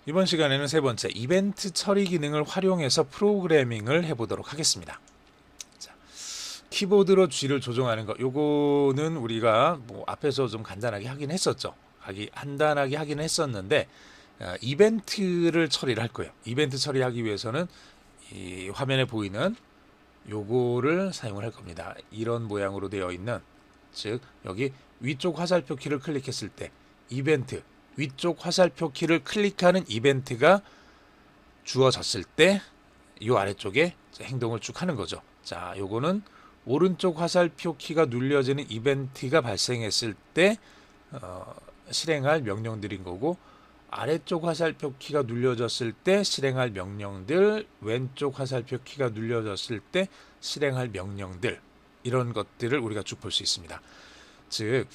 이번 시간에는 세 번째 이벤트 처리 기능을 활용해서 프로그래밍을 해보도록 하겠습니다. 자, 키보드로 G를 조정하는 거, 요거는 우리가 뭐 앞에서 좀 간단하게 하긴 했었죠. 간단하게 하긴 했었는데 이벤트를 처리를 할 거예요. 이벤트 처리하기 위해서는 이 화면에 보이는 요거를 사용을 할 겁니다. 이런 모양으로 되어 있는, 즉 여기 위쪽 화살표 키를 클릭했을 때 이벤트, 위쪽 화살표 키를 클릭하는 이벤트가 주어졌을 때 이 아래쪽에 행동을 쭉 하는 거죠. 자, 요거는 오른쪽 화살표 키가 눌려지는 이벤트가 발생했을 때 실행할 명령들인 거고, 아래쪽 화살표 키가 눌려졌을 때 실행할 명령들, 왼쪽 화살표 키가 눌려졌을 때 실행할 명령들, 이런 것들을 우리가 쭉 볼 수 있습니다. 즉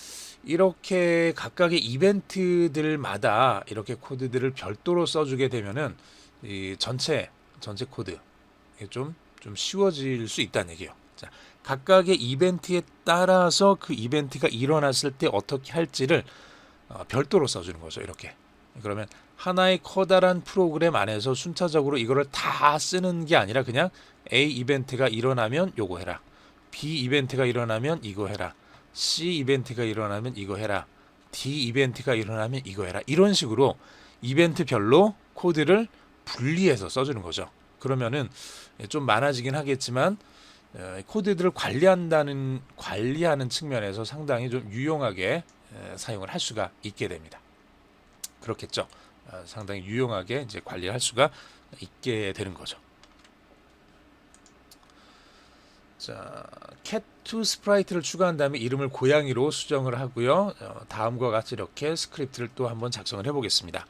이렇게 각각의 이벤트들마다 이렇게 코드들을 별도로 써주게 되면은 이 전체 코드 좀 쉬워질 수 있다는 얘기예요. 자, 각각의 이벤트에 따라서 그 이벤트가 일어났을 때 어떻게 할지를 별도로 써주는 거죠. 이렇게. 그러면 하나의 커다란 프로그램 안에서 순차적으로 이거를 다 쓰는 게 아니라 그냥 A 이벤트가 일어나면 요거 해라, B 이벤트가 일어나면 이거 해라, C 이벤트가 일어나면 이거 해라, D 이벤트가 일어나면 이거 해라, 이런 식으로 이벤트별로 코드를 분리해서 써주는 거죠. 그러면은 좀 많아지긴 하겠지만 코드들을 관리하는 측면에서 상당히 좀 유용하게 사용을 할 수가 있게 됩니다. 그렇겠죠. 상당히 유용하게 이제 관리할 수가 있게 되는 거죠. 자, cat2 스프라이트를 추가한 다음에 이름을 고양이로 수정을 하고요. 다음과 같이 이렇게 스크립트를 또 한번 작성을 해보겠습니다.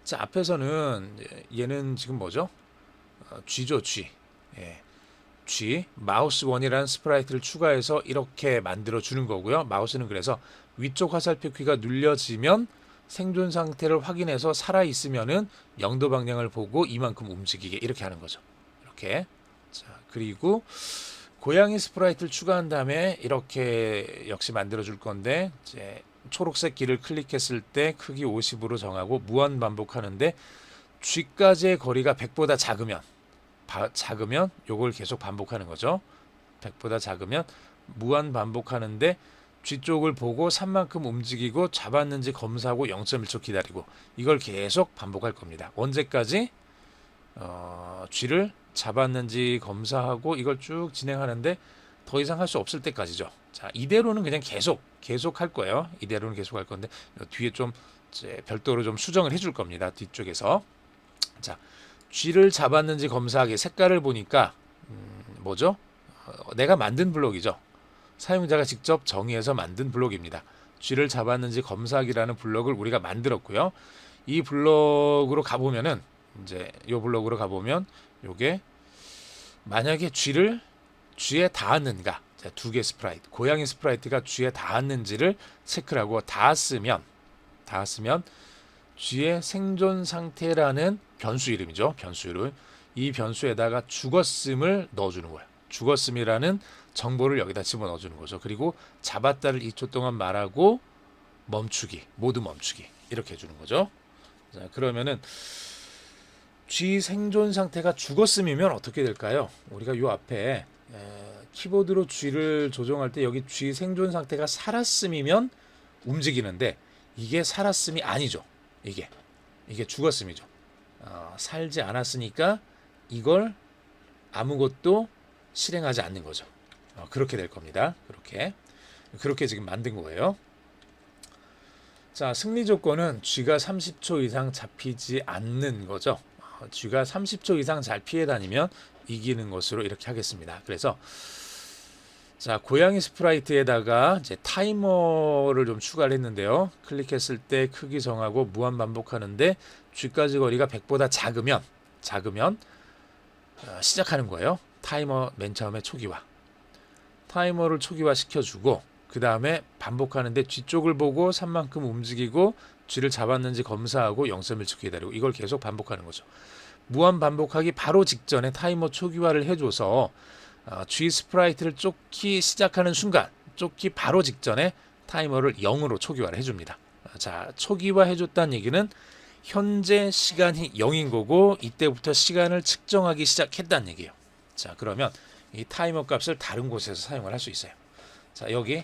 자, 앞에서는 얘는 지금 뭐죠? G죠, G. 예. G, 마우스1이라는 스프라이트를 추가해서 이렇게 만들어 주는 거고요. 마우스는 그래서 위쪽 화살표 키가 눌려지면 생존 상태를 확인해서 살아있으면은 0도 방향을 보고 이만큼 움직이게, 이렇게 하는 거죠. 이렇게. 자, 그리고 고양이 스프라이트를 추가한 다음에 이렇게 역시 만들어 줄 건데, 이제 초록색 길을 클릭했을 때 크기 50으로 정하고 무한 반복하는데 G까지의 거리가 100보다 작으면 요걸 계속 반복하는 거죠. 100보다 작으면 무한 반복하는데 G 쪽을 보고 3만큼 움직이고 잡았는지 검사하고 0.1초 기다리고, 이걸 계속 반복할 겁니다. 언제까지? G를 잡았는지 검사하고 이걸 쭉 진행하는데 더 이상 할 수 없을 때까지죠. 자, 이대로는 그냥 계속 할 거예요. 이대로는 계속 할 건데 뒤에 좀 별도로 좀 수정을 해줄 겁니다. 뒤쪽에서. 자, G를 잡았는지 검사하기, 색깔을 보니까 뭐죠? 내가 만든 블록이죠. 사용자가 직접 정의해서 만든 블록입니다. G를 잡았는지 검사하기라는 블록을 우리가 만들었고요. 이 블록으로 가보면은, 이제 이 블록으로 가보면 요게 만약에 G에 닿았는가, 두 개 스프라이트, 고양이 스프라이트가 G에 닿았는지를 체크를 하고 닿았으면 G의 생존 상태라는 변수 이름이죠. 변수 이름. 이 변수에다가 죽었음을 넣어주는 거예요. 죽었음이라는 정보를 여기다 집어넣어주는 거죠. 그리고 잡았다를 2초 동안 말하고 멈추기, 모두 멈추기, 이렇게 해주는 거죠. 자, 그러면은 G 생존 상태가 죽었음이면 어떻게 될까요? 우리가 요 앞에 키보드로 G를 조정할 때 여기 G 생존 상태가 살았음이면 움직이는데, 이게 살았음이 아니죠. 이게 죽었음이죠. 살지 않았으니까 이걸 아무것도 실행하지 않는 거죠. 그렇게 될 겁니다. 그렇게 지금 만든 거예요. 자, 승리 조건은 G가 30초 이상 잡히지 않는 거죠. G가 30초 이상 잘 피해 다니면 이기는 것으로 이렇게 하겠습니다. 그래서 자, 고양이 스프라이트에다가 이제 타이머를 좀 추가를 했는데요. 클릭했을 때 크기 정하고 무한 반복하는데 G까지 거리가 100보다 작으면 시작하는 거예요. 타이머 맨 처음에 초기화. 타이머를 초기화 시켜주고 그 다음에 반복하는데 G 쪽을 보고 3만큼 움직이고 G를 잡았는지 검사하고 0.1초 기다리고, 이걸 계속 반복하는 거죠. 무한 반복하기 바로 직전에 타이머 초기화를 해줘서 G 스프라이트를 쫓기 시작하는 순간, 쫓기 바로 직전에 타이머를 0으로 초기화를 해줍니다. 자, 초기화 해줬다는 얘기는 현재 시간이 0인 거고 이때부터 시간을 측정하기 시작했다는 얘기예요. 자, 그러면 이 타이머 값을 다른 곳에서 사용을 할 수 있어요. 자, 여기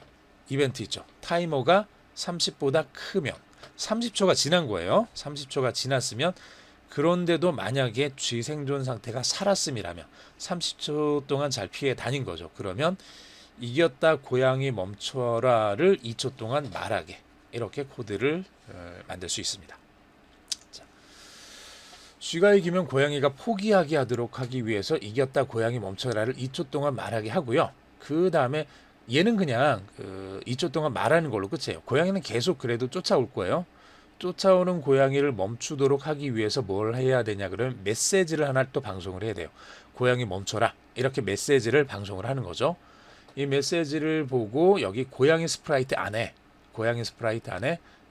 이벤트 있죠. 타이머가 30보다 크면 30초가 지난 거예요. 30초가 지났으면 그런데도 만약에 쥐 생존 상태가 살았음이라면 30초 동안 잘 피해 다닌 거죠. 그러면 이겼다 고양이 멈춰라를 2초 동안 말하게 이렇게 코드를 만들 수 있습니다. 자, 쥐가 이기면 고양이가 포기하게 하도록 하기 위해서 이겼다 고양이 멈춰라를 2초 동안 말하게 하고요. 그 다음에 얘는 그냥 2초 동안 말하는 걸로 끝이에요. 고양이는 계속 그래도 쫓아올 거예요. 쫓아오는 고양이를 멈추도록 하기 위해서 뭘 해야 되냐 그러면 메시지를 하나 또 방송을 해야 돼요. 고양이 멈춰라 이렇게 메시지를 방송을 하는 거죠. 이 메시지를 보고 여기 고양이 스프라이트 안에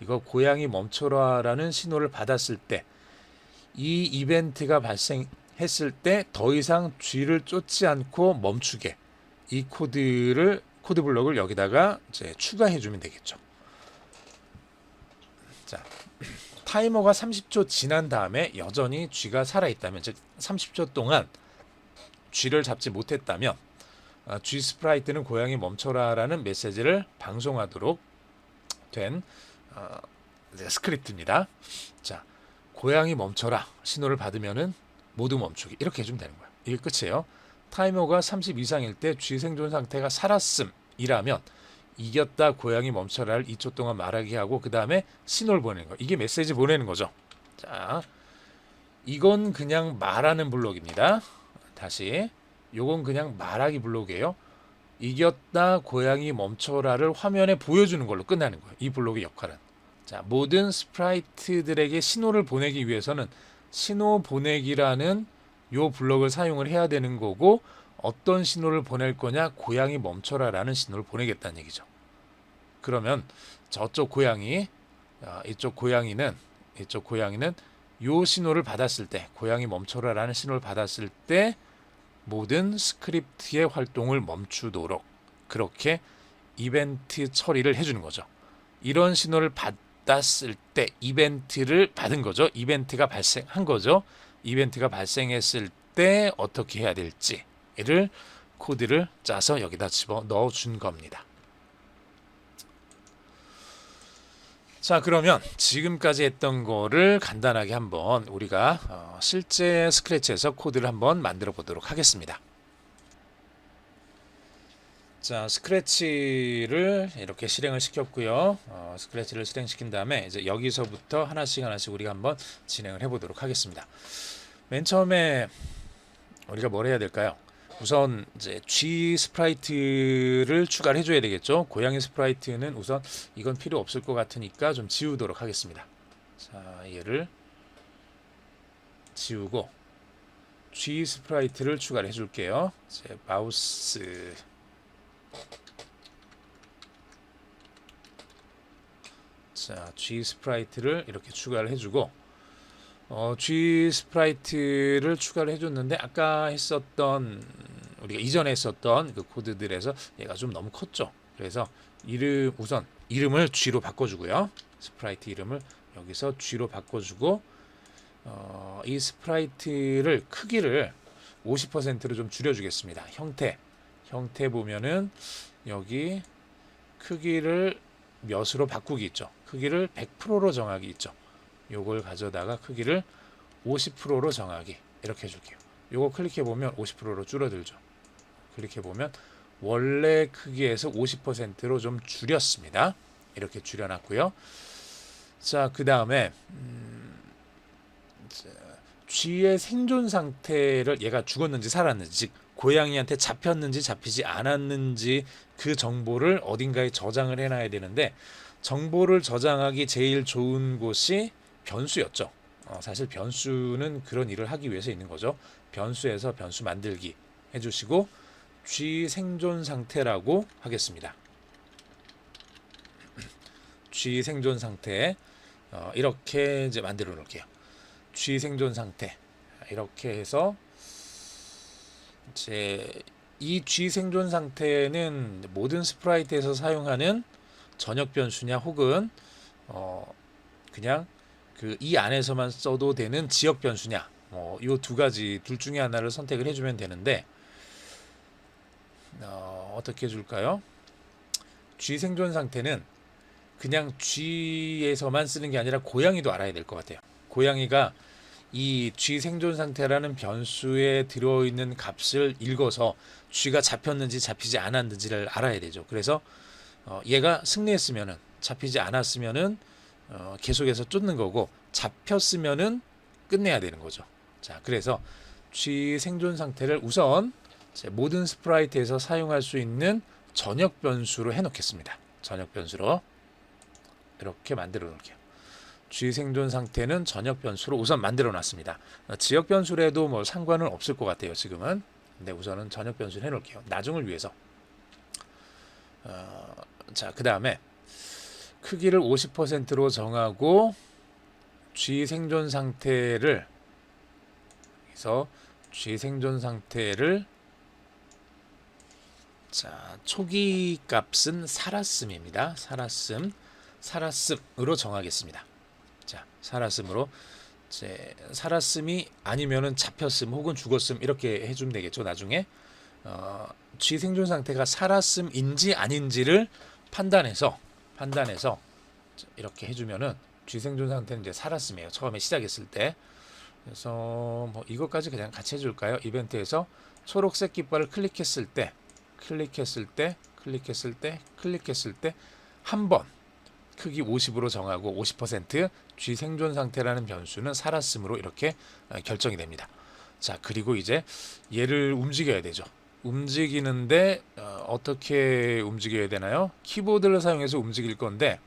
이거 고양이 멈춰라라는 신호를 받았을 때 이 이벤트가 발생했을 때 더 이상 쥐를 쫓지 않고 멈추게 이 코드 블록을 여기다가 이제 추가해 주면 되겠죠. 자, 타이머가 30초 지난 다음에 여전히 쥐가 살아있다면, 즉 30초 동안 쥐를 잡지 못했다면 쥐 스프라이트는 고양이 멈춰라라는 메시지를 방송하도록 된 스크립트입니다. 자, 고양이 멈춰라 신호를 받으면은 모두 멈추기 이렇게 해주면 되는 거예요. 이게 끝이에요. 타이머가 30 이상일 때 쥐 생존 상태가 살았음이라면 이겼다 고양이 멈춰라를 2초 동안 말하게 하고 그 다음에 신호를 보내는 거. 이게 메시지 보내는 거죠. 자, 이건 그냥 말하는 블록입니다. 다시 요건 그냥 말하기 블록이에요. 이겼다 고양이 멈춰라를 화면에 보여주는 걸로 끝나는 거예요. 이 블록의 역할은. 자, 모든 스프라이트들에게 신호를 보내기 위해서는 신호 보내기라는 요 블록을 사용을 해야 되는 거고 어떤 신호를 보낼 거냐? 고양이 멈춰라라는 신호를 보내겠다는 얘기죠. 그러면 저쪽 고양이, 이쪽 고양이는 요 신호를 받았을 때, 고양이 멈춰라라는 신호를 받았을 때 모든 스크립트의 활동을 멈추도록 그렇게 이벤트 처리를 해주는 거죠. 이런 신호를 받았을 때 이벤트를 받은 거죠. 이벤트가 발생한 거죠. 이벤트가 발생했을 때 어떻게 해야 될지 를 코드를 짜서 여기다 집어 넣어 준 겁니다. 자, 그러면 지금까지 했던 거를 간단하게 한번 우리가 실제 스크래치에서 코드를 한번 만들어 보도록 하겠습니다. 자, 스크래치를 이렇게 실행을 시켰고요. 스크래치를 실행시킨 다음에 이제 여기서부터 하나씩 우리가 한번 진행을 해보도록 하겠습니다. 맨 처음에 우리가 뭘 해야 될까요? 우선 이제 G 스프라이트를 추가를 해줘야 되겠죠. 고양이 스프라이트는 우선 이건 필요 없을 것 같으니까 좀 지우도록 하겠습니다. 자, 얘를 지우고 G 스프라이트를 추가를 해줄게요. 이제 마우스 자, G 스프라이트를 이렇게 추가를 해주고 G 스프라이트를 추가를 해줬는데 아까 우리가 이전에 했었던 그 코드들에서 얘가 좀 너무 컸죠. 그래서 우선 이름을 G로 바꿔주고요. 스프라이트 이름을 여기서 G로 바꿔주고 이 스프라이트를 크기를 50%로 좀 줄여주겠습니다. 형태 보면은 여기 크기를 몇으로 바꾸기 있죠. 크기를 100%로 정하기 있죠. 요걸 가져다가 크기를 50%로 정하기 이렇게 해줄게요. 요거 클릭해보면 50%로 줄어들죠. 클릭해보면 원래 크기에서 50%로 좀 줄였습니다. 이렇게 줄여놨고요. 자, 그 다음에 쥐의 생존 상태를 얘가 죽었는지 살았는지, 즉 고양이한테 잡혔는지 잡히지 않았는지 그 정보를 어딘가에 저장을 해놔야 되는데 정보를 저장하기 제일 좋은 곳이 변수였죠. 사실 변수는 그런 일을 하기 위해서 있는 거죠. 변수에서 변수 만들기 해주시고 G 생존 상태라고 하겠습니다. G 생존 상태 이렇게 이제 만들어 놓을게요. G 생존 상태 이렇게 해서 이제 이 G 생존 상태는 모든 스프라이트에서 사용하는 전역 변수냐 혹은 그냥 그 이 안에서만 써도 되는 지역 변수냐, 이 두 가지 둘 중에 하나를 선택을 해주면 되는데 어떻게 해줄까요? G 생존 상태는 그냥 G에서만 쓰는 게 아니라 고양이도 알아야 될 것 같아요. 고양이가 이 G 생존 상태라는 변수에 들어있는 값을 읽어서 G가 잡혔는지 잡히지 않았는지를 알아야 되죠. 그래서 얘가 승리했으면은, 잡히지 않았으면은 계속해서 쫓는 거고, 잡혔으면은 끝내야 되는 거죠. 자, 그래서 G 생존 상태를 우선 모든 스프라이트에서 사용할 수 있는 전역 변수로 해놓겠습니다. 전역 변수로 이렇게 만들어 놓을게요. G 생존 상태는 전역 변수로 우선 만들어 놨습니다. 지역 변수라도 뭐 상관은 없을 것 같아요, 지금은. 근데 우선은 전역 변수를 해놓을게요. 나중을 위해서. 자, 그 다음에 크기를 50%로 정하고 G 생존 상태를, 그래서 G 생존 상태를, 자, 초기 값은 살았음입니다. 살았음으로 정하겠습니다. 자, 살았음으로, 살았음이 아니면은 잡혔음 혹은 죽었음 이렇게 해주면 되겠죠. 나중에 G 생존 상태가 살았음인지 아닌지를 판단해서 이렇게 해주면은 G 생존 상태는 이제 살았음이에요. 처음에 시작했을 때. 그래서 뭐 이것까지 그냥 같이 해줄까요? 이벤트에서 초록색 깃발을 클릭했을 때 한 번 크기 50으로 정하고 50% G 생존 상태라는 변수는 살았음으로 이렇게 결정이 됩니다. 자, 그리고 이제 얘를 움직여야 되죠. 움직이는데 어떻게 움직여야 되나요? 키보드를 사용해서 움직일 건데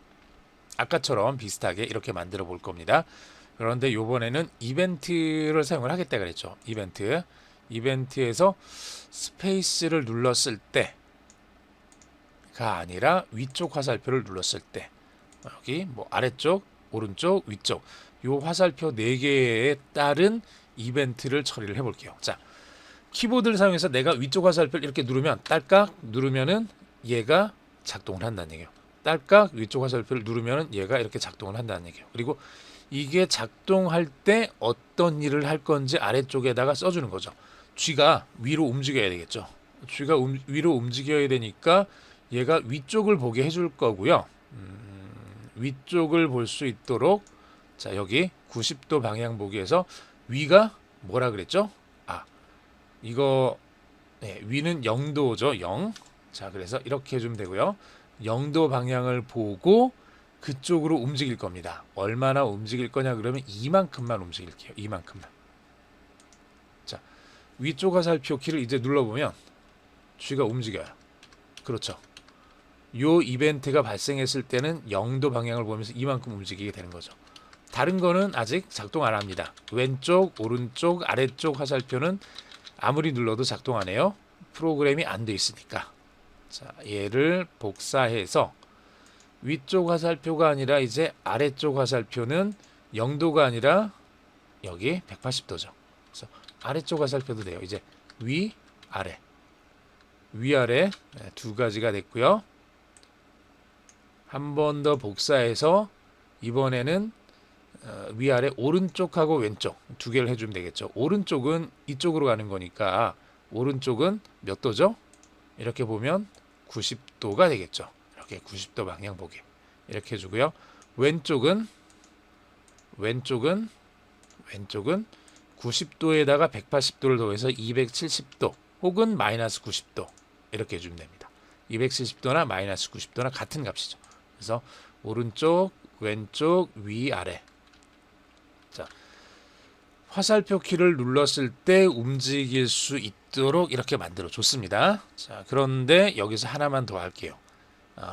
아까처럼 비슷하게 이렇게 만들어 볼 겁니다. 그런데 이번에는 이벤트를 사용을 하겠다 그랬죠. 이벤트에서 스페이스를 눌렀을 때가 아니라 위쪽 화살표를 눌렀을 때, 여기 뭐 아래쪽, 오른쪽, 위쪽 요 화살표 4개에 따른 이벤트를 처리를 해볼게요. 자, 키보드를 사용해서 내가 위쪽 화살표를 이렇게 누르면, 딸깍 누르면은 얘가 작동을 한다는 얘기예요. 딸깍 위쪽 화살표를 누르면은 얘가 이렇게 작동을 한다는 얘기예요. 그리고 이게 작동할 때 어떤 일을 할 건지 아래쪽에다가 써주는 거죠. G가 위로 움직여야 되겠죠. G가 위로 움직여야 되니까 얘가 위쪽을 보게 해줄 거고요. 위쪽을 볼 수 있도록, 자, 여기 90도 방향 보기에서 위가 뭐라 그랬죠? 이거 위는 0도죠. 0. 자, 그래서 이렇게 해주면 되고요. 0도 방향을 보고 그쪽으로 움직일 겁니다. 얼마나 움직일 거냐 그러면 이만큼만 움직일게요. 이만큼만. 자, 위쪽 화살표 키를 이제 눌러보면 G가 움직여요. 그렇죠. 요 이벤트가 발생했을 때는 0도 방향을 보면서 이만큼 움직이게 되는 거죠. 다른 거는 아직 작동 안 합니다. 왼쪽, 오른쪽, 아래쪽 화살표는 아무리 눌러도 작동 안 해요. 프로그램이 안 돼 있으니까. 자, 얘를 복사해서 위쪽 화살표가 아니라 이제 아래쪽 화살표는 0도가 아니라 여기 180도죠. 그래서 아래쪽 화살표도 돼요. 이제 위아래 두 가지가 됐고요. 한 번 더 복사해서 이번에는 위아래 오른쪽하고 왼쪽 두 개를 해주면 되겠죠. 오른쪽은 이쪽으로 가는 거니까 오른쪽은 몇 도죠? 이렇게 보면 90도가 되겠죠. 이렇게 90도 방향 보기 이렇게 해주고요. 왼쪽은 90도에다가 180도를 더해서 270도 혹은 마이너스 90도 이렇게 해주면 됩니다. 270도나 마이너스 90도나 같은 값이죠. 그래서 오른쪽, 왼쪽, 위아래. 자, 화살표 키를 눌렀을 때 움직일 수 있도록 이렇게 만들어 줬습니다. 자, 그런데 여기서 하나만 더 할게요.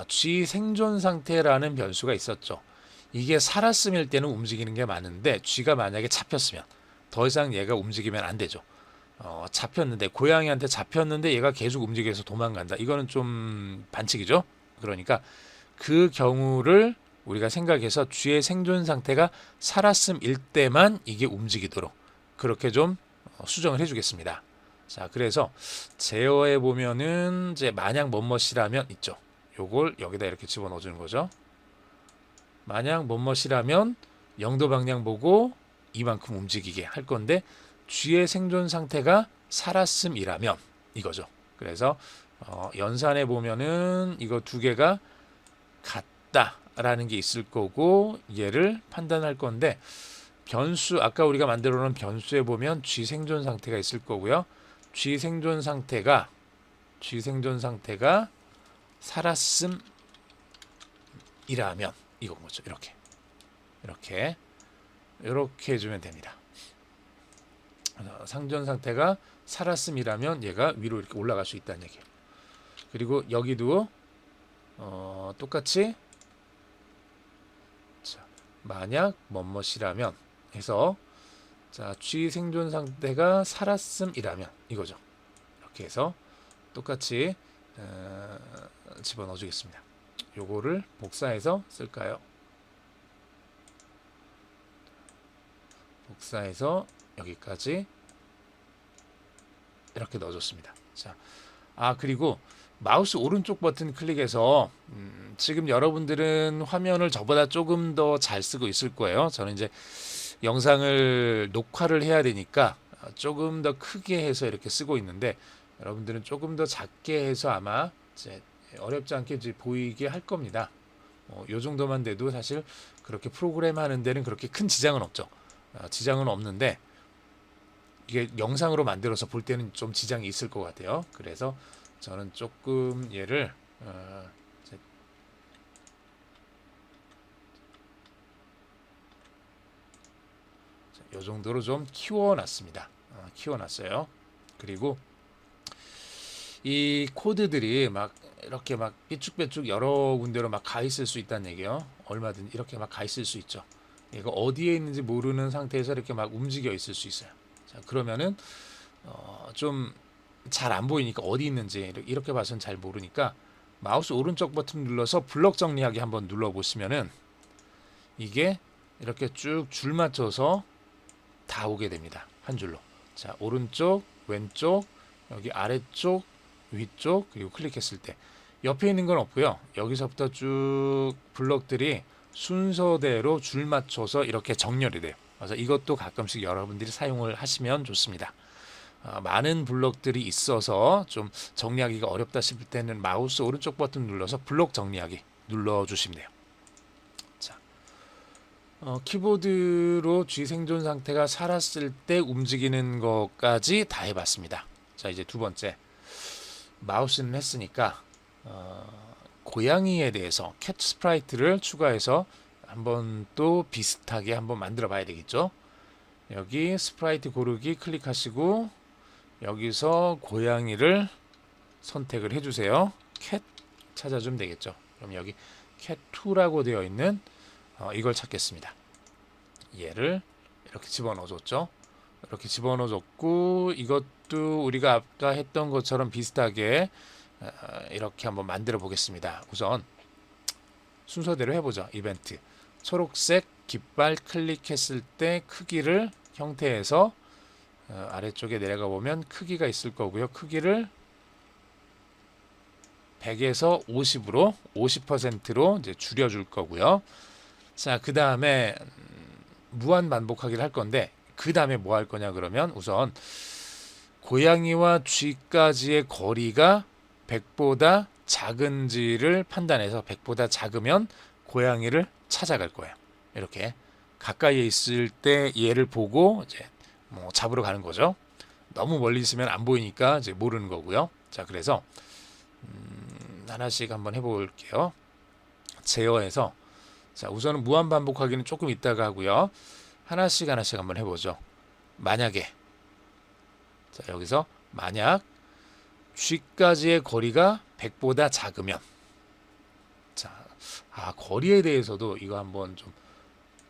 G 생존 상태라는 변수가 있었죠. 이게 살았음일 때는 움직이는 게 많은데 G가 만약에 잡혔으면 더 이상 얘가 움직이면 안 되죠. 잡혔는데, 고양이한테 잡혔는데 얘가 계속 움직여서 도망간다. 이거는 좀 반칙이죠. 그러니까 그 경우를 우리가 생각해서 G의 생존 상태가 살았음일 때만 이게 움직이도록 그렇게 좀 수정을 해주겠습니다. 자, 그래서 제어해 보면은 이제 만약 뭐뭇이라면 있죠. 요걸 여기다 이렇게 집어넣어 주는 거죠. 만약 뭐뭇이라면 0도 방향 보고 이만큼 움직이게 할 건데 쥐의 생존 상태가 살았음이라면 이거죠. 그래서 연산해 보면은 이거 두 개가 같다라는 게 있을 거고 얘를 판단할 건데 변수 아까 우리가 만들어 놓은 변수에 보면 쥐 생존 상태가 있을 거고요. 쥐 생존 상태가 살았음이라면 이건 거죠. 이렇게 해주면 됩니다. 생존 상태가 살았음이라면 얘가 위로 이렇게 올라갈 수 있다는 얘기예요. 그리고 여기도 똑같이 자, 만약 뭐뭇이라면 해서 자, 쥐 생존 상태가 살았음이라면 이거죠. 이렇게 해서 똑같이 집어넣어 주겠습니다. 요거를 복사해서 쓸까요? 복사해서 여기까지 이렇게 넣어줬습니다. 자, 그리고 마우스 오른쪽 버튼 클릭해서 지금 여러분들은 화면을 저보다 조금 더 잘 쓰고 있을 거예요. 저는 이제 영상을 녹화를 해야 되니까 조금 더 크게 해서 이렇게 쓰고 있는데 여러분들은 조금 더 작게 해서 아마 이제 어렵지 않게 이제 보이게 할 겁니다. 요 정도만 돼도 사실 그렇게 프로그램 하는 데는 그렇게 큰 지장은 없죠. 지장은 없는데 이게 영상으로 만들어서 볼 때는 좀 지장이 있을 것 같아요. 그래서 저는 조금 얘를 이 정도로 좀 키워놨습니다. 키워놨어요. 그리고 이 코드들이 막 이렇게 막 삐쭉빼쭉 여러 군데로 막 가 있을 수 있다는 얘기예요. 얼마든 이렇게 막 가 있을 수 있죠. 이거 어디에 있는지 모르는 상태에서 이렇게 막 움직여 있을 수 있어요. 자, 그러면은 좀 잘 안 보이니까 어디 있는지 이렇게 봐서는 잘 모르니까 마우스 오른쪽 버튼 눌러서 블럭 정리하기 한번 눌러 보시면은 이게 이렇게 쭉 줄 맞춰서 다 오게 됩니다. 한 줄로. 자, 오른쪽, 왼쪽, 여기 아래쪽, 위쪽, 그리고 클릭했을 때 옆에 있는 건 없고요. 여기서부터 쭉 블럭들이 순서대로 줄 맞춰서 이렇게 정렬이 돼요. 그래서 이것도 가끔씩 여러분들이 사용을 하시면 좋습니다. 많은 블럭들이 있어서 좀 정리하기가 어렵다 싶을 때는 마우스 오른쪽 버튼 눌러서 블럭 정리하기 눌러주시면 돼요. 자, 키보드로 쥐 생존 상태가 살았을 때 움직이는 것까지 다 해봤습니다. 자, 이제 두 번째 마우스는 했으니까 고양이에 대해서 캣 스프라이트를 추가해서 한번 또 비슷하게 한번 만들어 봐야 되겠죠. 여기 스프라이트 고르기 클릭하시고 여기서 고양이를 선택을 해주세요. 캣 찾아주면 되겠죠. 그럼 여기 cat2라고 되어 있는 이걸 찾겠습니다. 얘를 이렇게 집어넣어줬죠. 이렇게 집어넣어줬고 이것도 우리가 아까 했던 것처럼 비슷하게 이렇게 한번 만들어 보겠습니다. 우선 순서대로 해보죠. 이벤트 초록색 깃발 클릭했을 때 크기를 형태에서 아래쪽에 내려가 보면 크기가 있을 거고요. 크기를 100에서 50으로 50%로 이제 줄여줄 거고요. 자, 그 다음에 무한 반복하기를 할 건데 그 다음에 뭐 할 거냐 그러면 우선 고양이와 쥐까지의 거리가 100보다 작은지를 판단해서 100보다 작으면 고양이를 찾아갈 거예요. 이렇게 가까이에 있을 때 얘를 보고 이제 뭐 잡으러 가는 거죠. 너무 멀리 있으면 안 보이니까 이제 모르는 거고요. 자, 그래서 하나씩 한번 해볼게요. 제어해서 자, 우선은 무한 반복하기는 조금 이따가 하고요. 하나씩 한번 해보죠. 만약에 자, 여기서 만약 쥐까지의 거리가 100보다 작으면 자, 거리에 대해서도 이거 한번 좀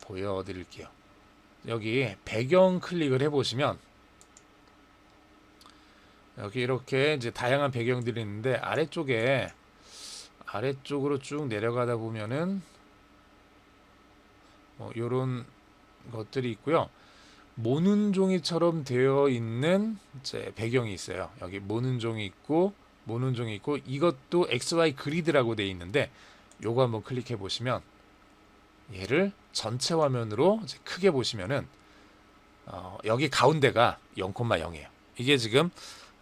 보여드릴게요. 여기 배경 클릭을 해보시면 여기 이렇게 이제 다양한 배경들이 있는데 아래쪽으로 쭉 내려가다 보면은 뭐 이런 것들이 있고요. 모는 종이처럼 되어 있는 이제 배경이 있어요. 여기 모는 종이 있고 이것도 XY 그리드라고 되어 있는데 요거 한번 클릭해 보시면 얘를 전체 화면으로 이제 크게 보시면은 여기 가운데가 0,0이에요. 이게 지금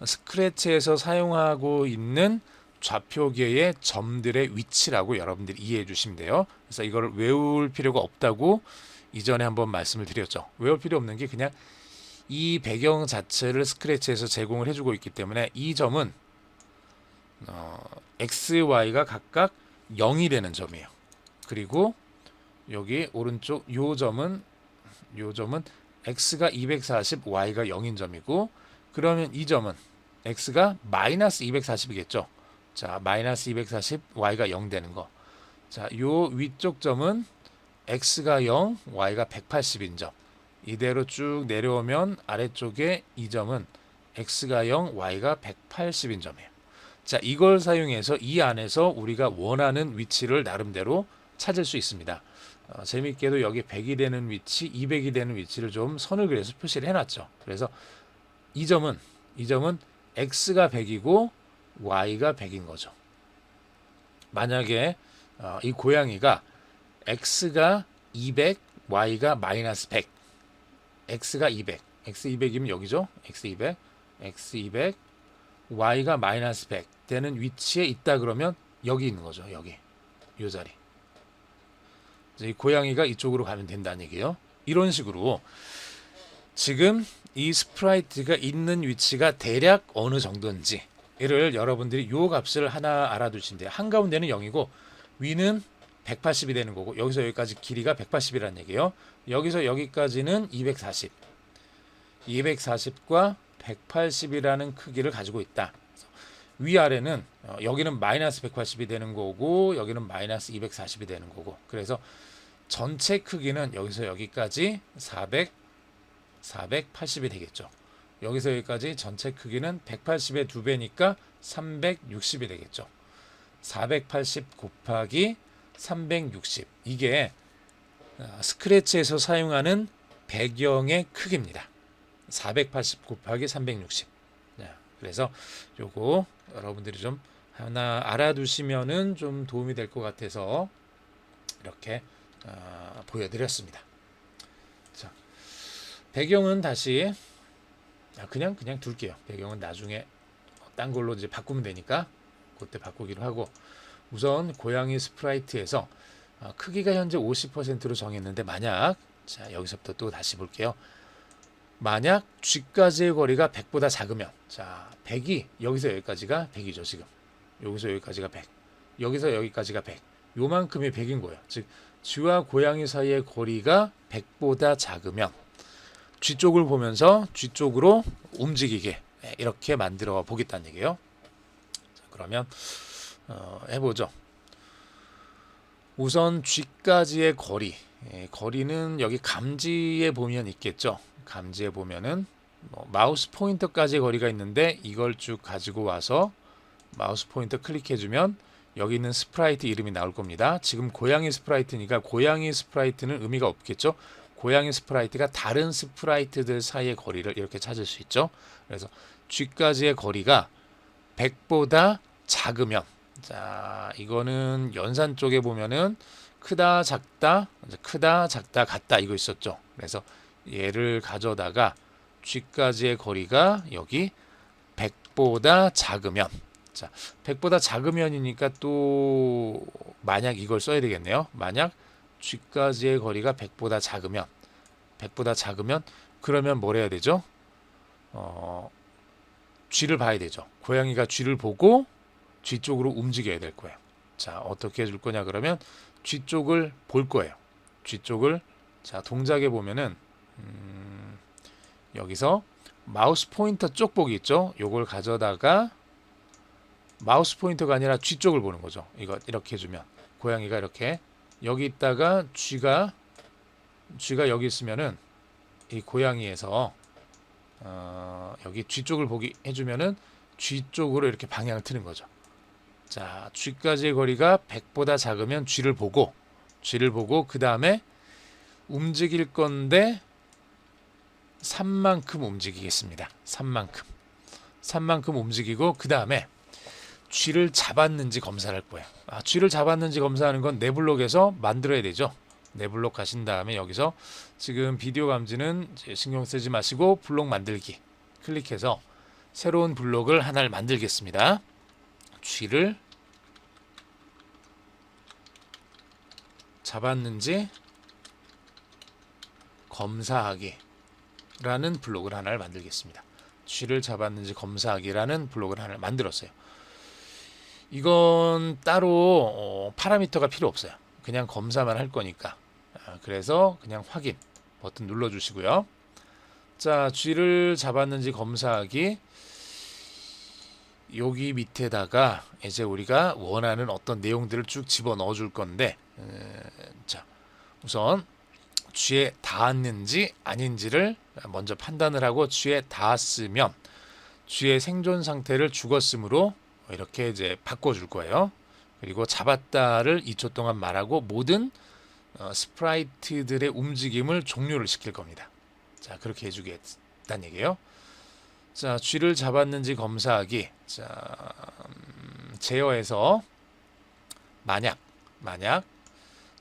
스크래치에서 사용하고 있는 좌표계의 점들의 위치라고 여러분들이 이해해 주시면 돼요. 그래서 이걸 외울 필요가 없다고 이전에 한번 말씀을 드렸죠. 외울 필요 없는 게 그냥 이 배경 자체를 스크래치에서 제공을 해주고 있기 때문에 이 점은 X, Y가 각각 0이 되는 점이에요. 그리고 여기 오른쪽 요 점은 X가 240, Y가 0인 점이고, 그러면 이 점은 X가 마이너스 240이겠죠. 자, 마이너스 240, Y가 0 되는 거. 자, 요 위쪽 점은 X가 0, Y가 180인 점. 이대로 쭉 내려오면 아래쪽에 이 점은 X가 0, Y가 180인 점이에요. 자, 이걸 사용해서 이 안에서 우리가 원하는 위치를 나름대로 찾을 수 있습니다. 재밌게도 여기 100이 되는 위치, 200이 되는 위치를 좀 선을 그려서 표시를 해놨죠. 그래서 이 점은 X가 100이고 Y가 100인 거죠. 만약에 이 고양이가 X가 200, Y가 마이너스 100, X가 200, X 200이면 여기죠. X 200, X 200, Y가 마이너스 100 되는 위치에 있다 그러면 여기 있는 거죠. 여기, 이 자리. 이 고양이가 이쪽으로 가면 된다는 얘기예요. 이런 식으로 지금 이 스프라이트가 있는 위치가 대략 어느 정도인지를 여러분들이 요 값을 하나 알아두시면 돼요. 한가운데는 0이고 위는 180이 되는 거고, 여기서 여기까지 길이가 180이라는 얘기예요. 여기서 여기까지는 240. 240과 180이라는 크기를 가지고 있다. 위아래는 여기는 마이너스 180이 되는 거고, 여기는 마이너스 240이 되는 거고, 그래서 전체 크기는 여기서 여기까지 480이 되겠죠. 여기서 여기까지 전체 크기는 180의 2배니까 360이 되겠죠. 480 곱하기 360, 이게 스크래치에서 사용하는 배경의 크기입니다. 480 곱하기 360. 그래서 요거 여러분들이 좀 하나 알아두시면은 좀 도움이 될 것 같아서 이렇게 보여드렸습니다. 자, 배경은 다시 그냥 둘게요. 배경은 나중에 딴 걸로 이제 바꾸면 되니까 그때 바꾸기로 하고, 우선 고양이 스프라이트에서 크기가 현재 50%로 정했는데, 만약 자 여기서부터 또 다시 볼게요. 만약 G까지의 거리가 100보다 작으면, 자 100이 여기서 여기까지가 100이죠. 지금 여기서 여기까지가 100, 여기서 여기까지가 100, 요만큼이 100인 거예요. 즉 G와 고양이 사이의 거리가 100보다 작으면 G 쪽을 보면서 G 쪽으로 움직이게 이렇게 만들어 보겠다는 얘기예요. 자, 그러면 해보죠. 우선 G까지의 거리는 여기 감지에 보면 있겠죠. 감지에 보면은 마우스 포인터까지의 거리가 있는데, 이걸 쭉 가지고 와서 마우스 포인터 클릭해주면 여기 있는 스프라이트 이름이 나올 겁니다. 지금 고양이 스프라이트니까 고양이 스프라이트는 의미가 없겠죠. 고양이 스프라이트가 다른 스프라이트들 사이의 거리를 이렇게 찾을 수 있죠. 그래서 G까지의 거리가 100보다 작으면, 자 이거는 연산 쪽에 보면은 크다 작다 같다 이거 있었죠. 그래서 얘를 가져다가 G까지의 거리가 여기 100보다 작으면, 자 100보다 작으면이니까 또 만약 이걸 써야 되겠네요. 만약 G까지의 거리가 100보다 작으면 그러면 뭘 해야 되죠? G를 봐야 되죠. 고양이가 G를 보고 G 쪽으로 움직여야 될 거예요. 자 어떻게 해줄 거냐 그러면 G 쪽을 볼 거예요. G 쪽을 자 동작에 보면은 여기서 마우스 포인터 쪽 보기 있죠. 요걸 가져다가 마우스 포인터가 아니라 G 쪽을 보는 거죠. 이거 이렇게 해주면 고양이가 이렇게 여기 있다가 G가 여기 있으면은 이 고양이에서 여기 G 쪽을 보기 해주면은 G 쪽으로 이렇게 방향을 트는 거죠. 자 G까지의 거리가 100보다 작으면 G를 보고 그 다음에 움직일 건데 3만큼 움직이겠습니다. 3만큼 움직이고 그 다음에 G를 잡았는지 검사를 할 거예요. G를 잡았는지 검사하는 건 네블록에서 만들어야 되죠. 네 블록 가신 다음에 여기서 지금 비디오 감지는 이제 신경 쓰지 마시고 블록 만들기 클릭해서 새로운 블록을 하나를 만들겠습니다. 쥐를 잡았는지 검사하기 라는 블록을 하나를 만들겠습니다. 쥐를 잡았는지 검사하기라는 블록을 하나를 만들었어요. 이건 따로 파라미터가 필요 없어요. 그냥 검사만 할 거니까. 그래서 그냥 확인 버튼 눌러 주시고요. 자, 쥐를 잡았는지 검사하기, 여기 밑에다가 이제 우리가 원하는 어떤 내용들을 쭉 집어넣어 줄 건데, 자, 우선 쥐에 닿았는지 아닌지를 먼저 판단을 하고, 쥐에 닿았으면 쥐의 생존 상태를 죽었으므로 이렇게 이제 바꿔줄 거예요. 그리고 잡았다를 2초 동안 말하고 모든 스프라이트들의 움직임을 종료를 시킬 겁니다. 자, 그렇게 해주겠다는 얘기예요. 자, 쥐를 잡았는지 검사하기. 자, 제어해서 만약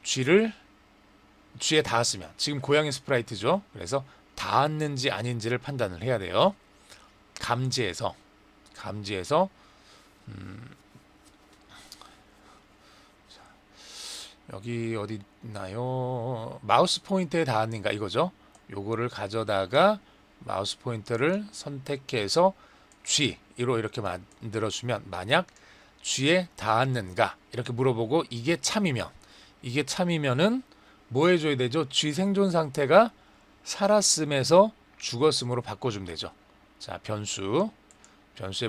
쥐에 닿았으면, 지금 고양이 스프라이트죠. 그래서 닿았는지 아닌지를 판단을 해야 돼요. 감지해서 여기 어디 있나요? 마우스 포인터에 닿았는가 이거죠. 요거를 가져다가 마우스 포인터를 선택해서 쥐로 이렇게 만들어주면, 만약 쥐에 닿았는가 이렇게 물어보고 이게 참이면은 뭐 해줘야 되죠? 쥐 생존 상태가 살았음에서 죽었음으로 바꿔주면 되죠. 자, 변수에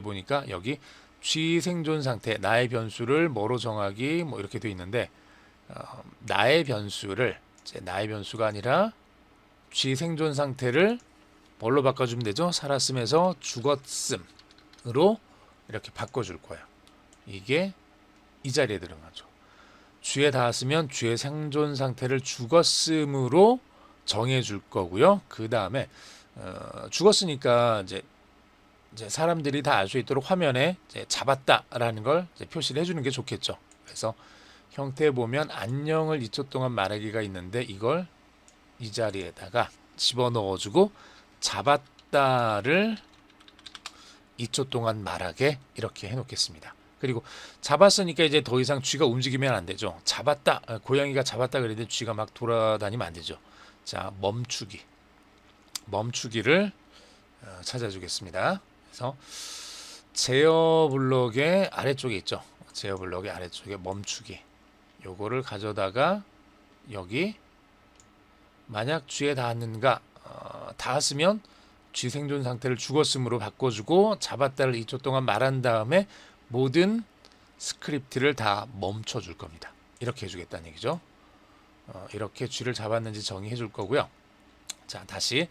보니까 여기 쥐 생존 상태, 나의 변수를 뭐로 정하기 뭐 이렇게 돼 있는데, 나의 변수가 아니라 쥐 생존 상태를 뭘로 바꿔주면 되죠? 살았음에서 죽었음으로 이렇게 바꿔줄 거예요. 이게 이 자리에 들어가죠. 쥐에 닿았으면 쥐의 생존 상태를 죽었음으로 정해줄 거고요. 그 다음에 죽었으니까 이제 사람들이 다 알 수 있도록 화면에 이제 잡았다라는 걸 이제 표시를 해주는 게 좋겠죠. 그래서 형태에 보면 안녕을 2초 동안 말하기가 있는데, 이걸 이 자리에다가 집어넣어주고 잡았다를 2초 동안 말하게 이렇게 해놓겠습니다. 그리고 잡았으니까 이제 더 이상 쥐가 움직이면 안 되죠. 잡았다, 고양이가 잡았다 그랬는데 쥐가 막 돌아다니면 안 되죠. 자, 멈추기를 찾아주겠습니다. 그래서 제어 블록의 아래쪽에 있죠. 제어 블록의 아래쪽에 멈추기, 요거를 가져다가 여기 만약 쥐에 닿았는가, 닿았으면 쥐 생존 상태를 죽었음으로 바꿔주고 잡았다를 2초 동안 말한 다음에 모든 스크립트를 다 멈춰줄 겁니다. 이렇게 해주겠다는 얘기죠. 이렇게 쥐를 잡았는지 정의해 줄 거고요. 자, 다시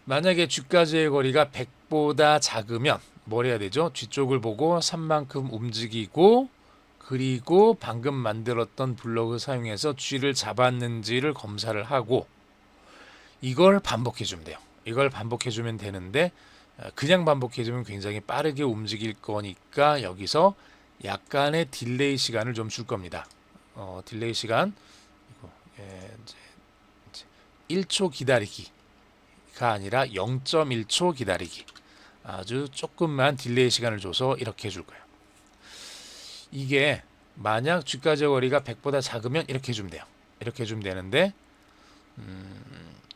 만약에 쥐까지의 거리가 100보다 작으면 뭘 해야 되죠? 뒤쪽을 보고 3만큼 움직이고, 그리고 방금 만들었던 블록을 사용해서 쥐를 잡았는지를 검사를 하고, 이걸 반복해 주면 돼요. 이걸 반복해 주면 되는데, 그냥 반복해 주면 굉장히 빠르게 움직일 거니까 여기서 약간의 딜레이 시간을 좀 줄 겁니다. 딜레이 시간, 이제 1초 기다리기가 아니라 0.1초 기다리기, 아주 조금만 딜레이 시간을 줘서 이렇게 해줄 거예요. 이게 만약 쥐까지의 거리가 100보다 작으면 이렇게 해주면 돼요. 이렇게 해주면 되는데,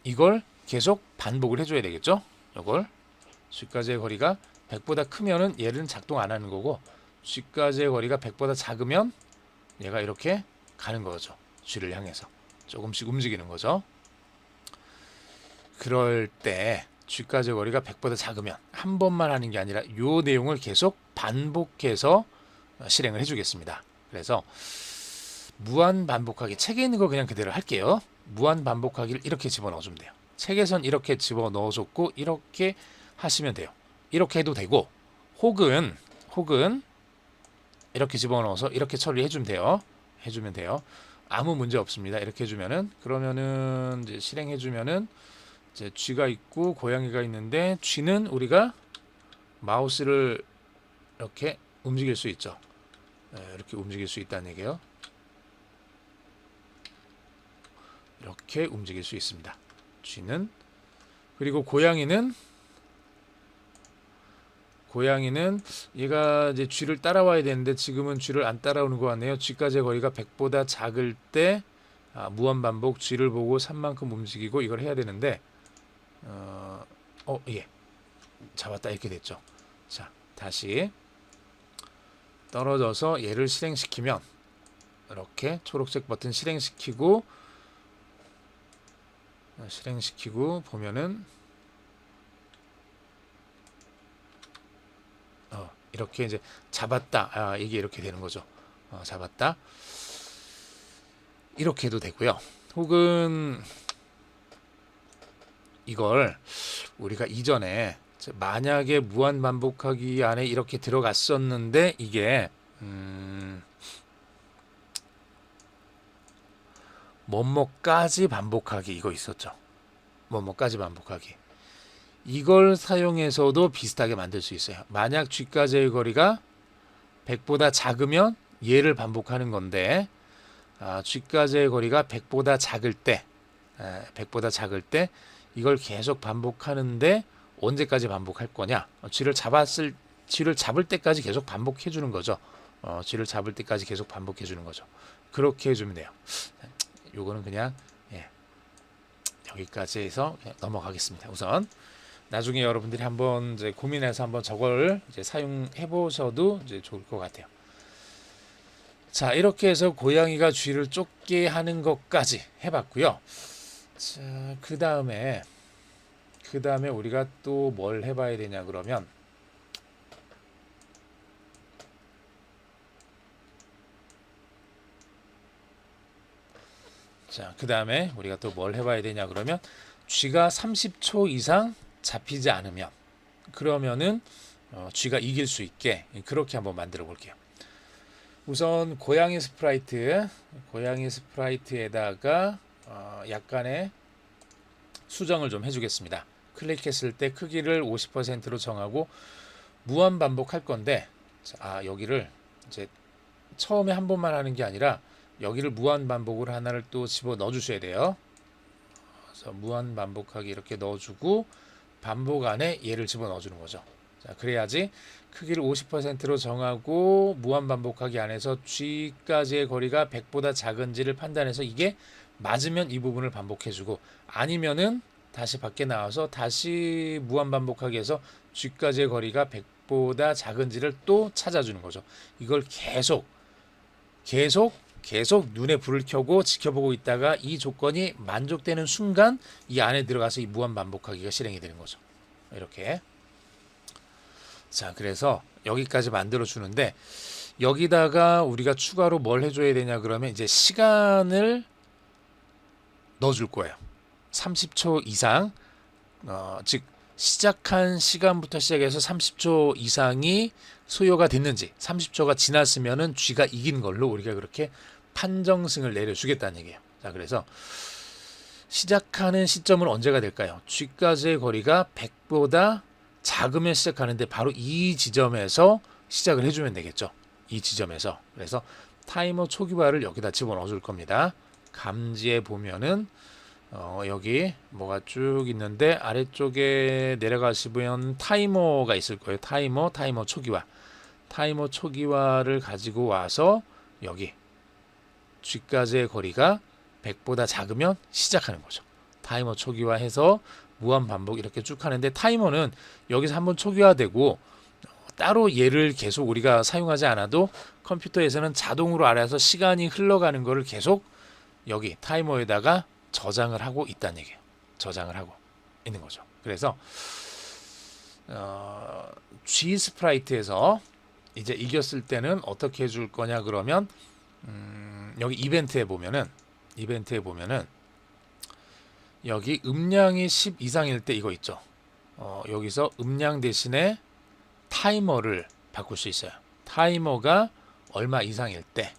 이걸 계속 반복을 해줘야 되겠죠. 이걸 쥐까지의 거리가 100보다 크면은 얘는 작동 안 하는 거고, 쥐까지의 거리가 100보다 작으면 얘가 이렇게 가는 거죠. 쥐를 향해서 조금씩 움직이는 거죠. 그럴 때 쥐까지의 거리가 100보다 작으면 한 번만 하는 게 아니라 이 내용을 계속 반복해서 실행을 해주겠습니다. 그래서 무한 반복하기, 책에 있는 거 그냥 그대로 할게요. 무한 반복하기를 이렇게 집어넣어주면 돼요. 책에선 이렇게 집어넣어줬고 이렇게 하시면 돼요. 이렇게 해도 되고, 혹은 이렇게 집어넣어서 이렇게 처리해주면 돼요. 아무 문제 없습니다. 이렇게 해주면은, 그러면은 이제 실행해주면은 이제 쥐가 있고 고양이가 있는데, 쥐는 우리가 마우스를 이렇게 움직일 수 있죠. 이렇게 움직일 수 있다는 얘기예요. 이렇게 움직일 수 있습니다. 쥐는. 그리고 고양이는 얘가 이제 쥐를 따라와야 되는데 지금은 쥐를 안 따라오는 것 같네요. 쥐까지의 거리가 100보다 작을 때 무한반복 쥐를 보고 3만큼 움직이고 이걸 해야 되는데 예. 잡았다 이렇게 됐죠. 자, 다시 떨어져서 얘를 실행시키면 이렇게 초록색 버튼 실행시키고 보면은 이렇게 이제 잡았다. 이게 이렇게 되는 거죠. 잡았다. 이렇게 해도 되고요. 혹은 이걸 우리가 이전에 만약에 무한 반복하기 안에 이렇게 들어갔었는데 이게 뭐뭐까지 반복하기 이거 있었죠. 뭐뭐까지 반복하기. 이걸 사용해서도 비슷하게 만들 수 있어요. 만약 쥐까지의 거리가 100보다 작으면 얘를 반복하는 건데 쥐까지의 거리가 100보다 작을 때 이걸 계속 반복하는데 언제까지 반복할 거냐? 쥐를 잡을 때까지 계속 반복해 주는 거죠. 쥐를 잡을 때까지 계속 반복해 주는 거죠. 그렇게 해주면 돼요. 요거는 그냥 여기까지 해서 그냥 넘어가겠습니다. 우선 나중에 여러분들이 한번 이제 고민해서 한번 저걸 이제 사용해 보셔도 이제 좋을 것 같아요. 자, 이렇게 해서 고양이가 쥐를 쫓게 하는 것까지 해봤고요. 자, 그 다음에 우리가 또 뭘 해봐야 되냐 그러면 우리가 또 뭘 해봐야 되냐 그러면 쥐가 30초 이상 잡히지 않으면 그러면은 쥐가 이길 수 있게 그렇게 한번 만들어 볼게요. 우선 고양이 스프라이트에다가 약간의 수정을 좀 해주겠습니다. 클릭했을 때 크기를 50%로 정하고 무한 반복할 건데 여기를 이제 처음에 한 번만 하는 게 아니라 여기를 무한 반복으로 하나를 또 집어 넣어 주셔야 돼요. 그래서 무한 반복하기 이렇게 넣어주고 반복 안에 얘를 집어 넣어 주는 거죠. 자, 그래야지 크기를 50%로 정하고 무한 반복하기 안에서 G까지의 거리가 100보다 작은지를 판단해서 이게 맞으면 이 부분을 반복해주고 아니면은 다시 밖에 나와서 다시 무한 반복하기 해서 G까지의 거리가 100보다 작은지를 또 찾아주는 거죠. 이걸 계속 눈에 불을 켜고 지켜보고 있다가 이 조건이 만족되는 순간 이 안에 들어가서 이 무한 반복하기가 실행이 되는 거죠. 이렇게. 자, 그래서 여기까지 만들어 주는데 여기다가 우리가 추가로 뭘 해줘야 되냐 그러면 이제 시간을 넣어줄 거예요. 30초 이상, 즉 시작한 시간부터 시작해서 30초 이상이 소요가 됐는지 30초가 지났으면은 쥐가 이긴 걸로 우리가 그렇게 판정승을 내려주겠다는 얘기예요. 자, 그래서 시작하는 시점은 언제가 될까요? G까지의 거리가 100보다 작으면 시작하는데 바로 이 지점에서 시작을 해주면 되겠죠. 이 지점에서. 그래서 타이머 초기화를 여기다 집어넣어 줄 겁니다. 감지에 보면은 여기 뭐가 쭉 있는데 아래쪽에 내려가시면 타이머가 있을 거예요. 타이머 초기화. 타이머 초기화를 가지고 와서 여기 G까지의 거리가 100보다 작으면 시작하는 거죠. 타이머 초기화해서 무한 반복 이렇게 쭉 하는데 타이머는 여기서 한번 초기화되고 따로 얘를 계속 우리가 사용하지 않아도 컴퓨터에서는 자동으로 알아서 시간이 흘러가는 거를 계속 여기 타이머에다가 저장을 하고 있다는 얘기예요. 저장을 하고 있는 거죠. 그래서 G 스프라이트에서 이제 이겼을 때는 어떻게 해줄 거냐 그러면 여기 이벤트에 보면은 여기 음량이 10 이상일 때 이거 있죠. 여기서 음량 대신에 타이머를 바꿀 수 있어요. 타이머가 얼마 이상일 때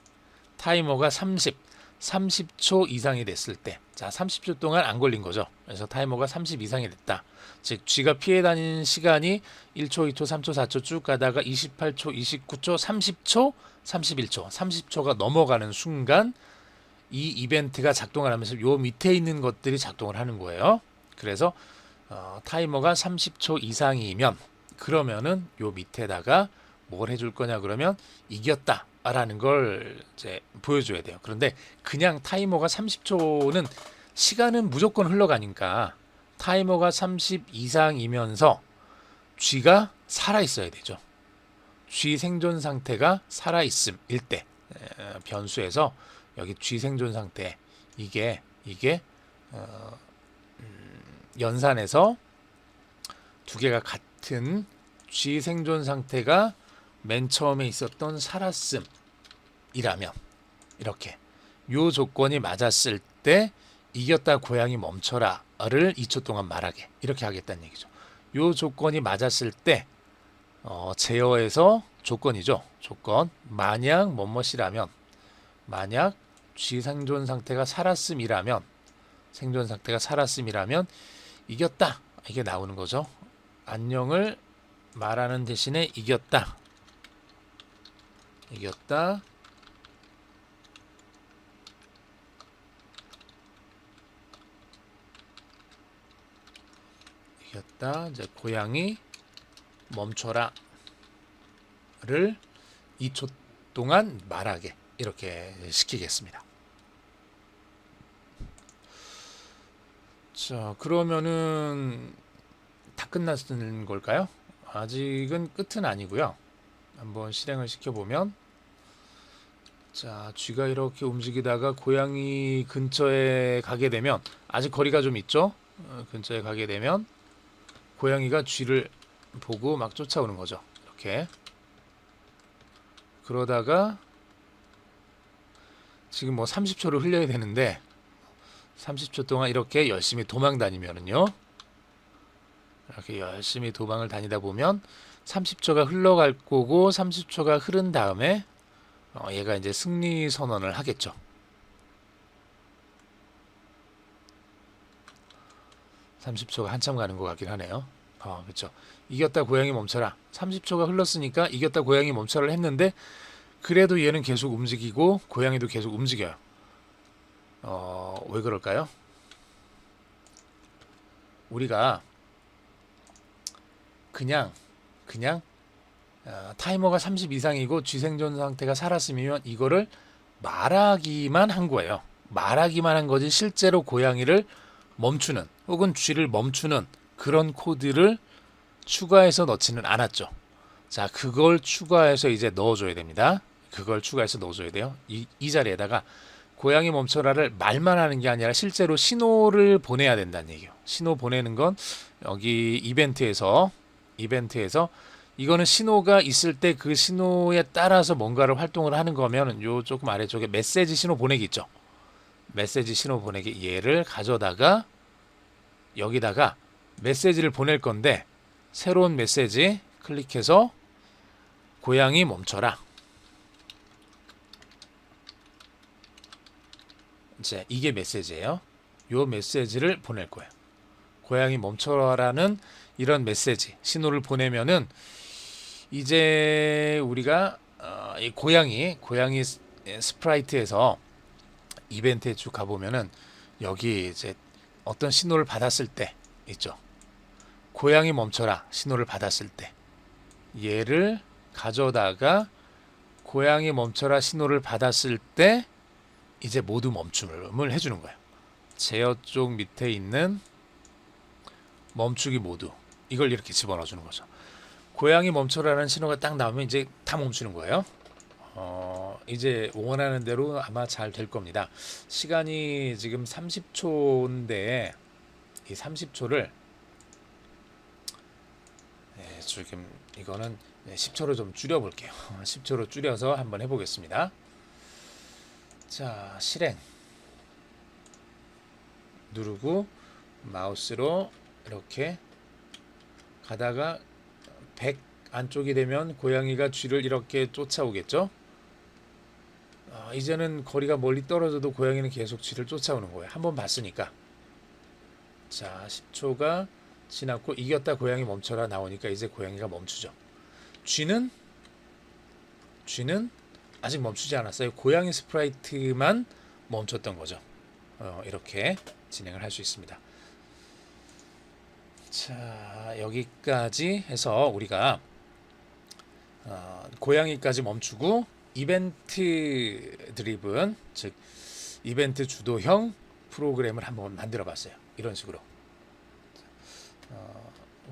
타이머가 30초 이상이 됐을 때 자 30초 동안 안 걸린 거죠. 그래서 타이머가 30 이상이 됐다. 즉 G가 피해 다니는 시간이 1초, 2초, 3초, 4초 쭉 가다가 28초, 29초, 30초, 31초, 30초가 넘어가는 순간 이 이벤트가 작동을 하면서 요 밑에 있는 것들이 작동을 하는 거예요. 그래서 타이머가 30초 이상이면 그러면은 요 밑에다가 뭘 해줄 거냐 그러면 이겼다 라는 걸 이제 보여줘야 돼요. 그런데 그냥 타이머가 30초는 시간은 무조건 흘러가니까 타이머가 30 이상이면서 쥐가 살아 있어야 되죠. 쥐 생존 상태가 살아 있음일 때 변수에서 여기 쥐 생존 상태 이게 어, 연산에서 두 개가 같은 쥐 생존 상태가 맨 처음에 있었던 살았음이라면 이렇게 요 조건이 맞았을 때 이겼다 고양이 멈춰라를 2초 동안 말하게 이렇게 하겠다는 얘기죠. 요 조건이 맞았을 때 제어에서 조건이죠. 조건 만약 뭐뭇이라면 만약 쥐 생존 상태가 살았음이라면 생존 상태가 살았음이라면 이겼다 이게 나오는 거죠. 안녕을 말하는 대신에 이겼다 이겼다 이제 고양이 멈춰라를 2초 동안 말하게 이렇게 시키겠습니다. 자, 그러면은 다 끝났는 걸까요? 아직은 끝은 아니고요. 한번 실행을 시켜보면 자, 쥐가 이렇게 움직이다가 고양이 근처에 가게 되면 아직 거리가 좀 있죠? 근처에 가게 되면 고양이가 쥐를 보고 막 쫓아오는 거죠. 이렇게 그러다가 지금 뭐 30초를 흘려야 되는데 30초 동안 이렇게 열심히 도망 다니면은요 이렇게 열심히 도망을 다니다 보면 30초가 흘러갈 거고 30초가 흐른 다음에 얘가 이제 승리 선언을 하겠죠. (30초가) 한참 가는 것 같긴 하네요. 그렇죠. 이겼다 고양이 멈춰라. 30초가 흘렀으니까 이겼다 고양이 멈춰라를 했는데 그래도 얘는 계속 움직이고 고양이도 계속 움직여요. 왜 그럴까요? 우리가 그냥 타이머가 30 이상이고 쥐생존 상태가 살았으면 이거를 말하기만 한 거예요. 말하기만 한 거지 실제로 고양이를 멈추는 혹은 쥐를 멈추는 그런 코드를 추가해서 넣지는 않았죠. 자, 그걸 추가해서 이제 넣어줘야 됩니다. 그걸 추가해서 넣어줘야 돼요. 이 자리에다가 고양이 멈춰라를 말만 하는 게 아니라 실제로 신호를 보내야 된다는 얘기예요. 신호 보내는 건 여기 이벤트에서 이거는 신호가 있을 때 그 신호에 따라서 뭔가를 활동을 하는 거면 요 조금 아래쪽에 메시지 신호 보내기 있죠. 메시지 신호 보내기 얘를 가져다가 여기다가 메시지를 보낼 건데 새로운 메시지 클릭해서 고양이 멈춰라. 이제 이게 메시지예요. 요 메시지를 보낼 거예요. 고양이 멈춰라는 이런 메시지 신호를 보내면은 이제 우리가 이 고양이 스프라이트에서 이벤트에 쭉 가보면은 여기 이제 어떤 신호를 받았을 때 있죠. 고양이 멈춰라 신호를 받았을 때 얘를 가져다가 고양이 멈춰라 신호를 받았을 때 이제 모두 멈춤을 해주는 거예요. 제어 쪽 밑에 있는 멈추기 모두 이걸 이렇게 집어넣어 주는 거죠. 고양이 멈춰라는 신호가 딱 나오면 이제 다 멈추는 거예요. 이제 원하는 대로 아마 잘 될 겁니다. 시간이 지금 30초인데 이 30초를 지금 이거는 10초로 좀 줄여 볼게요. 10초로 줄여서 한번 해보겠습니다. 자, 실행 누르고 마우스로 이렇게 가다가 100 안쪽이 되면 고양이가 쥐를 이렇게 쫓아오겠죠. 이제는 거리가 멀리 떨어져도 고양이는 계속 쥐를 쫓아오는 거예요. 한번 봤으니까. 자, 10초가 지났고 이겼다 고양이 멈춰라 나오니까 이제 고양이가 멈추죠. 쥐는 아직 멈추지 않았어요. 고양이 스프라이트만 멈췄던 거죠. 이렇게 진행을 할 수 있습니다. 자, 여기까지 해서 우리가 고양이까지 멈추고 이벤트 드리븐, 즉 이벤트 주도형 프로그램을 한번 만들어 봤어요. 이런 식으로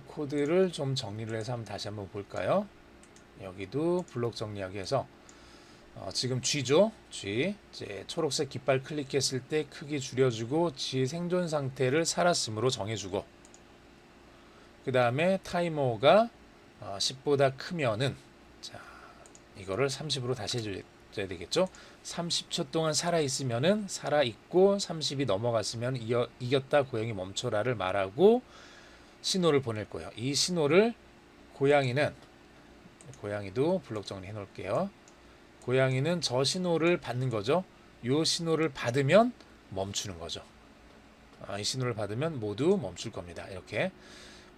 코드를 좀 정리를 해서 다시 한번 볼까요? 여기도 블록 정리하기 해서 지금 G죠. G. 이제 초록색 깃발 클릭했을 때 크기 줄여주고 G 생존 상태를 살았음으로 정해주고, 그 다음에 타이머가 10보다 크면은, 자, 이거를 30으로 다시 해줘야 되겠죠. 30초 동안 살아있으면은 살아있고 30이 넘어갔으면 이겼다 고양이 멈춰라를 말하고 신호를 보낼 거예요. 이 신호를 고양이도 블록 정리해 놓을게요. 고양이는 저 신호를 받는 거죠. 이 신호를 받으면 멈추는 거죠. 이 신호를 받으면 모두 멈출 겁니다. 이렇게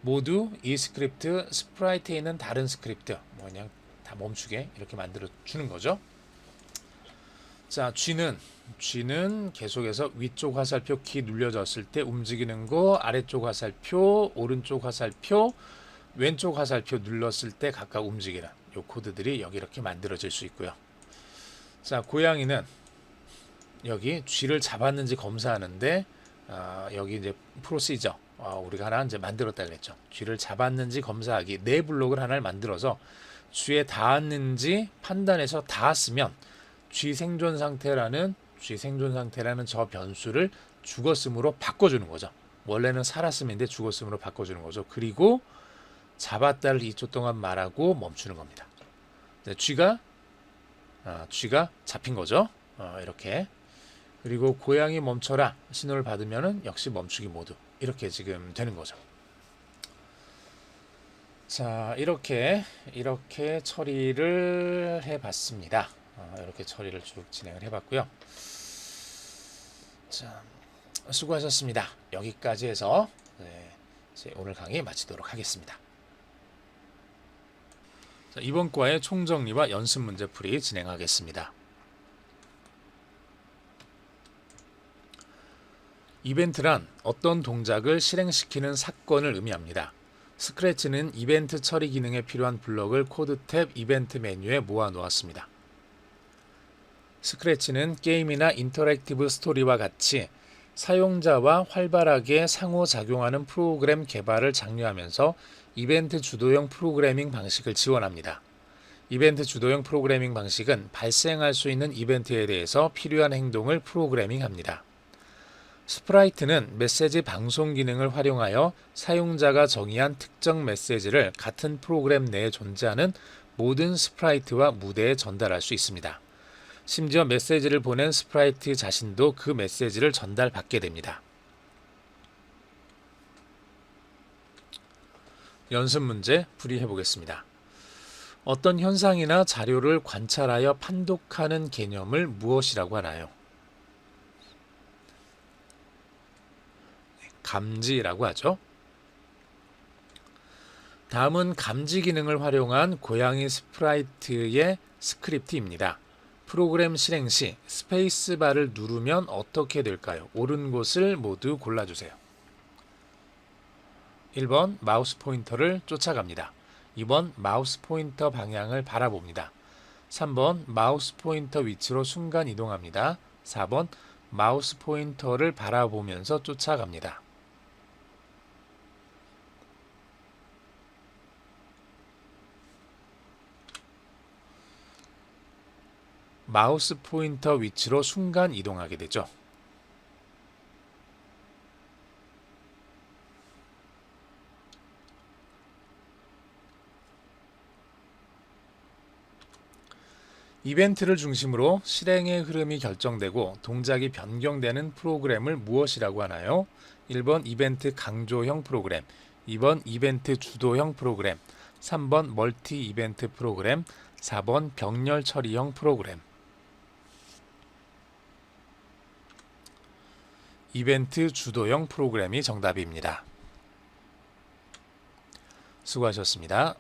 모두 이 스크립트 스프라이트에 있는 다른 스크립트 그냥 다 멈추게 이렇게 만들어 주는 거죠. 자, G는 계속해서 위쪽 화살표 키 눌려졌을 때 움직이는 거, 아래쪽 화살표, 오른쪽 화살표, 왼쪽 화살표 눌렀을 때 각각 움직이는 요 코드들이 여기 이렇게 만들어질 수 있고요. 자, 고양이는 여기 G를 잡았는지 검사하는데 여기 이제 프로시저 우리가 하나 이제 만들었다 그랬죠. G를 잡았는지 검사하기 네 블록을 하나를 만들어서 G에 닿았는지 판단해서 닿았으면 G 생존 상태라는 저 변수를 죽었음으로 바꿔주는 거죠. 원래는 살았음인데 죽었음으로 바꿔주는 거죠. 그리고 잡았다를 2초 동안 말하고 멈추는 겁니다. G가 잡힌 거죠. 이렇게. 그리고 고양이 멈춰라 신호를 받으면은 역시 멈추기 모드 이렇게 지금 되는 거죠. 자, 이렇게 처리를 해봤습니다. 이렇게 처리를 쭉 진행을 해봤고요. 자, 수고하셨습니다. 여기까지 해서 이제 오늘 강의 마치도록 하겠습니다. 자, 이번 과의 총정리와 연습 문제풀이 진행하겠습니다. 이벤트란 어떤 동작을 실행시키는 사건을 의미합니다. 스크래치는 이벤트 처리 기능에 필요한 블럭을 코드 탭 이벤트 메뉴에 모아 놓았습니다. 스크래치는 게임이나 인터랙티브 스토리와 같이 사용자와 활발하게 상호작용하는 프로그램 개발을 장려하면서 이벤트 주도형 프로그래밍 방식을 지원합니다. 이벤트 주도형 프로그래밍 방식은 발생할 수 있는 이벤트에 대해서 필요한 행동을 프로그래밍합니다. 스프라이트는 메시지 방송 기능을 활용하여 사용자가 정의한 특정 메시지를 같은 프로그램 내에 존재하는 모든 스프라이트와 무대에 전달할 수 있습니다. 심지어 메시지를 보낸 스프라이트 자신도 그 메시지를 전달받게 됩니다. 연습 문제 풀이해 보겠습니다. 어떤 현상이나 자료를 관찰하여 판독하는 개념을 무엇이라고 하나요? 감지라고 하죠. 다음은 감지 기능을 활용한 고양이 스프라이트의 스크립트입니다. 프로그램 실행 시 스페이스바를 누르면 어떻게 될까요? 옳은 곳을 모두 골라주세요. 1번 마우스 포인터를 쫓아갑니다. 2번 마우스 포인터 방향을 바라봅니다. 3번 마우스 포인터 위치로 순간 이동합니다. 4번 마우스 포인터를 바라보면서 쫓아갑니다. 마우스 포인터 위치로 순간 이동하게 되죠. 이벤트를 중심으로 실행의 흐름이 결정되고 동작이 변경되는 프로그램을 무엇이라고 하나요? 1번 이벤트 강조형 프로그램, 2번 이벤트 주도형 프로그램, 3번 멀티 이벤트 프로그램, 4번 병렬 처리형 프로그램. 이벤트 주도형 프로그램이 정답입니다. 수고하셨습니다.